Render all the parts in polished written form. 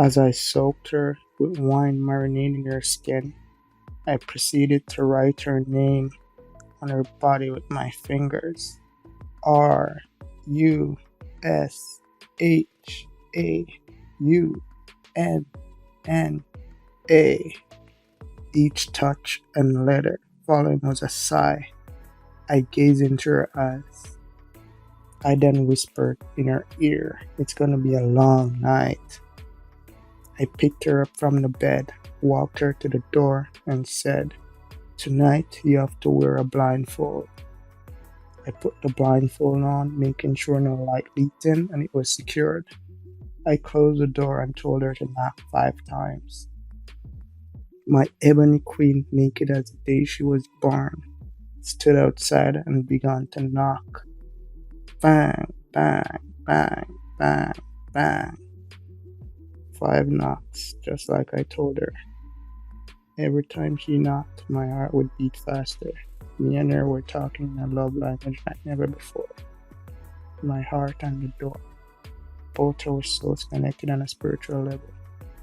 As I soaked her with wine marinating her skin, I proceeded to write her name on her body with my fingers. Rushaunna. Each touch and letter following was a sigh. I gazed into her eyes. I then whispered in her ear, "It's gonna be a long night." I picked her up from the bed, walked her to the door, and said, "Tonight you have to wear a blindfold." I put the blindfold on, making sure no light leaked in and it was secured. I closed the door and told her to knock 5 times. My ebony queen, naked as the day she was born, stood outside and began to knock. Bang, bang, bang, bang, bang. 5 knocks, just like I told her. Every time she knocked, my heart would beat faster. Me and her were talking in a love language like never before. My heart and the door. Both our souls connected on a spiritual level.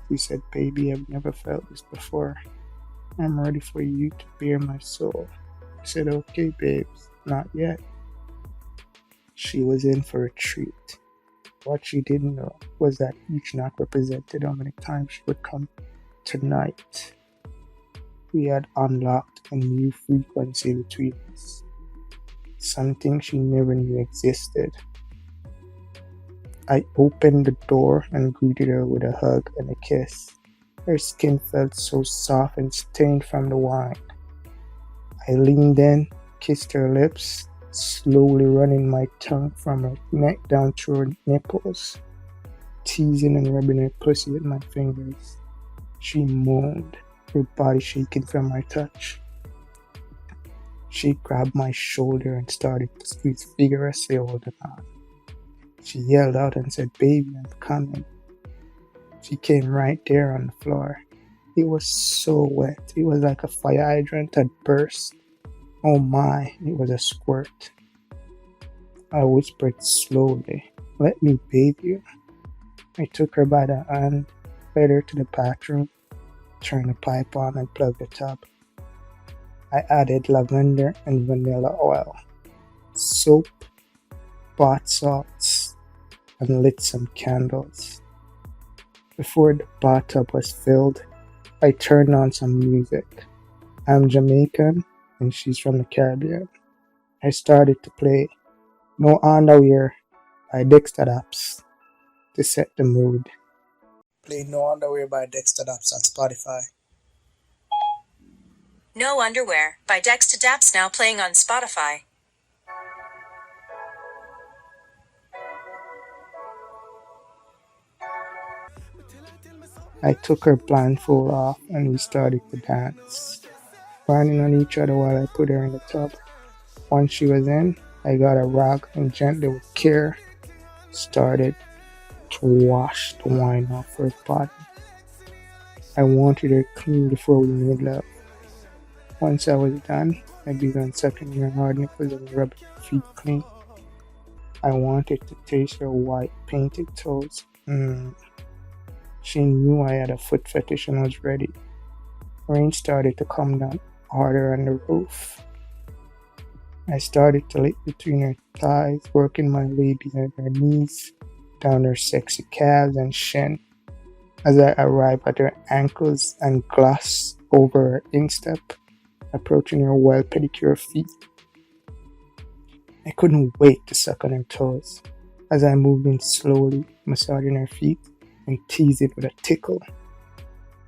She said, "Baby, I've never felt this before. I'm ready for you to bear my soul." I said, "Okay, babes, not yet." She was in for a treat. What she didn't know was that each knock represented how many times she would come tonight. We had unlocked a new frequency between us, something she never knew existed. I opened the door and greeted her with a hug and a kiss. Her skin felt so soft and stained from the wine. I leaned in, kissed her lips, slowly running my tongue from her neck down to her nipples, teasing and rubbing her pussy with my fingers. She moaned, her body shaking from my touch. She grabbed my shoulder and started to squeeze vigorously, holding on. She yelled out and said, "Baby, I'm coming." She came right there on the floor. It was so wet. It was like a fire hydrant had burst. Oh my, it was a squirt. I whispered slowly, "Let me bathe you." I took her by the hand, led her to the bathroom, turned the pipe on and plugged the tub. I added lavender and vanilla oil, soap, bath salts, and lit some candles. Before the bathtub was filled, I turned on some music. I'm Jamaican and she's from the Caribbean. I started to play No Underwear by Dexter Daps to set the mood. Play No Underwear by Dexter Daps on Spotify. No Underwear by Dexter Daps now playing on Spotify. I took her blindfold off and we started to dance, grinding on each other while I put her in the tub. Once she was in, I got a rag and gently with care started to wash the wine off her body. I wanted her clean before we made love. Once I was done, I began sucking her hard nipples and rubbing her feet clean. I wanted to taste her white painted toes. She knew I had a foot fetish and was ready. Rain started to come down harder on the roof. I started to lick between her thighs, working my way behind her knees, down her sexy calves and shin, as I arrived at her ankles and glossed over her instep, approaching her well pedicured feet. I couldn't wait to suck on her toes, as I moved in slowly, massaging her feet and teased it with a tickle.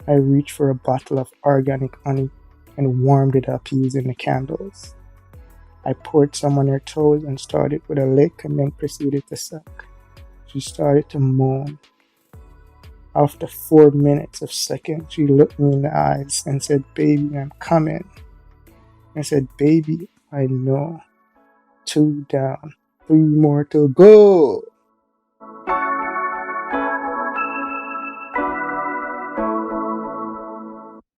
I reached for a bottle of organic honey and warmed it up using the candles. I poured some on her toes and started with a lick and then proceeded to suck. She started to moan. After 4 minutes of sucking, she looked me in the eyes and said, "Baby, I'm coming." I said, "Baby, I know. 2 down, 3 more to go."